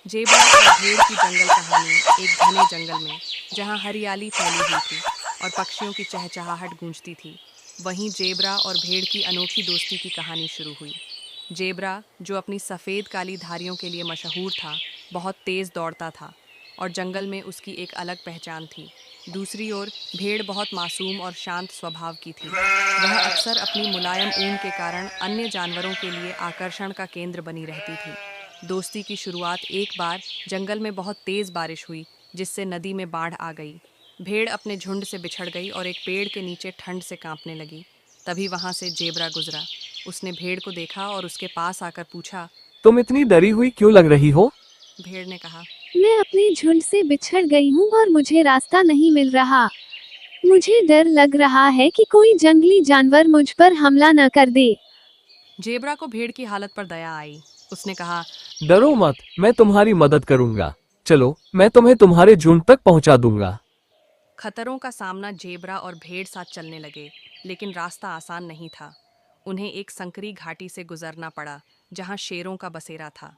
Zebra और भेड़ की जंगल कहानी। एक घने जंगल में, जहाँ हरियाली फैली हुई थी और पक्षियों की चहचहाहट गूंजती थी, वहीं जेबरा और भेड़ की अनोखी दोस्ती की कहानी शुरू हुई। जेबरा, जो अपनी सफ़ेद काली धारियों के लिए मशहूर था, बहुत तेज़ दौड़ता था और जंगल में उसकी एक अलग पहचान थी। दूसरी ओर, भेड़ बहुत मासूम और शांत स्वभाव की थी। वह अक्सर अपनी मुलायम ऊन के कारण अन्य जानवरों के लिए आकर्षण का केंद्र बनी रहती थी। दोस्ती की शुरुआत एक बार जंगल में बहुत तेज़ बारिश हुई, जिससे नदी में बाढ़ आ गई। भेड़ अपने झुंड से बिछड़ गई और एक पेड़ के नीचे ठंड से कांपने लगी। तभी वहां से जेबरा गुजरा। उसने भेड़ को देखा और उसके पास आकर पूछा। तुम इतनी डरी हुई क्यों लग रही हो? भेड़ ने कहा। मैं अपने झुंड से बिछड़ गई हूँ और मुझे रास्ता नहीं मिल रहा। मुझे डर लग रहा है कि कोई जंगली जानवर मुझ पर हमला न कर दे। जेबरा को भेड़ की हालत पर दया आई। उसने कहा। डरो मत, मैं तुम्हारी मदद करूंगा। चलो, मैं तुम्हें तुम्हारे झुंड तक पहुंचा दूंगा। खतरों का सामना जेबरा और भेड़ साथ चलने लगे, लेकिन रास्ता आसान नहीं था। उन्हें एक संकरी घाटी से गुजरना पड़ा, जहां शेरों का बसेरा था।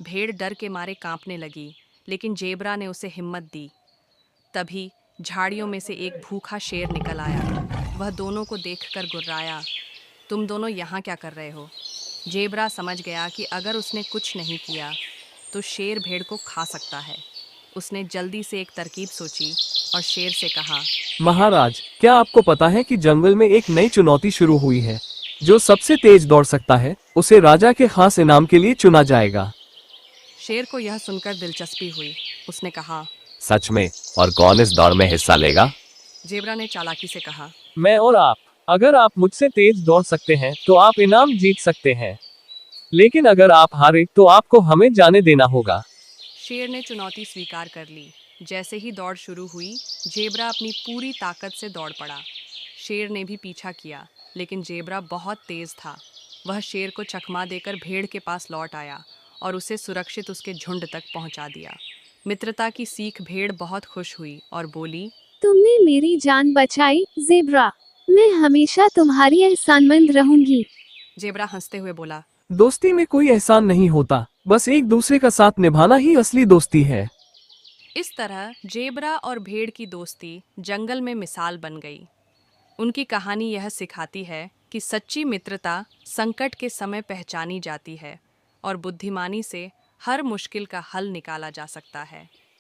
भेड़ डर के मारे कांपने लगी, लेकिन जेबरा ने उसे हिम्मत दी। तभी झाड़ियों में से एक भूखा शेर निकल आया। वह दोनों को देखकर गुर्राया। तुम दोनों यहाँ क्या कर रहे हो? जेबरा समझ गया कि अगर उसने कुछ नहीं किया तो शेर भेड़ को खा सकता है। उसने जल्दी से एक तरकीब सोची और शेर से कहा। महाराज, क्या आपको पता है कि जंगल में एक नई चुनौती शुरू हुई है? जो सबसे तेज दौड़ सकता है, उसे राजा के खास इनाम के लिए चुना जाएगा। शेर को यह सुनकर दिलचस्पी हुई। उसने कहा। सच में? और कौन इस दौड़ में हिस्सा लेगा? जेबरा ने चालाकी से कहा। मैं और आप। अगर आप मुझसे तेज दौड़ सकते हैं तो आप इनाम जीत सकते हैं, लेकिन अगर आप हारे तो आपको हमें जाने देना होगा। शेर ने चुनौती स्वीकार कर ली। जैसे ही दौड़ शुरू हुई, जेबरा अपनी पूरी ताकत से दौड़ पड़ा। शेर ने भी पीछा किया, लेकिन जेबरा बहुत तेज था। वह शेर को चकमा देकर भेड़ के पास लौट आया और उसे सुरक्षित उसके झुंड तक पहुंचा दिया। मित्रता की सीख भेड़ बहुत खुश हुई और बोली। तुमने मेरी जान बचाई, जेब्रा। मैं हमेशा तुम्हारी एहसानमंद रहूंगी। जेबरा हंसते हुए बोला। दोस्ती में कोई एहसान नहीं होता, बस एक दूसरे का साथ निभाना ही असली दोस्ती है। इस तरह जेबरा और भेड़ की दोस्ती जंगल में मिसाल बन गई। उनकी कहानी यह सिखाती है कि सच्ची मित्रता संकट के समय पहचानी जाती है और बुद्धिमानी से हर मुश्किल का हल निकाला जा सकता है।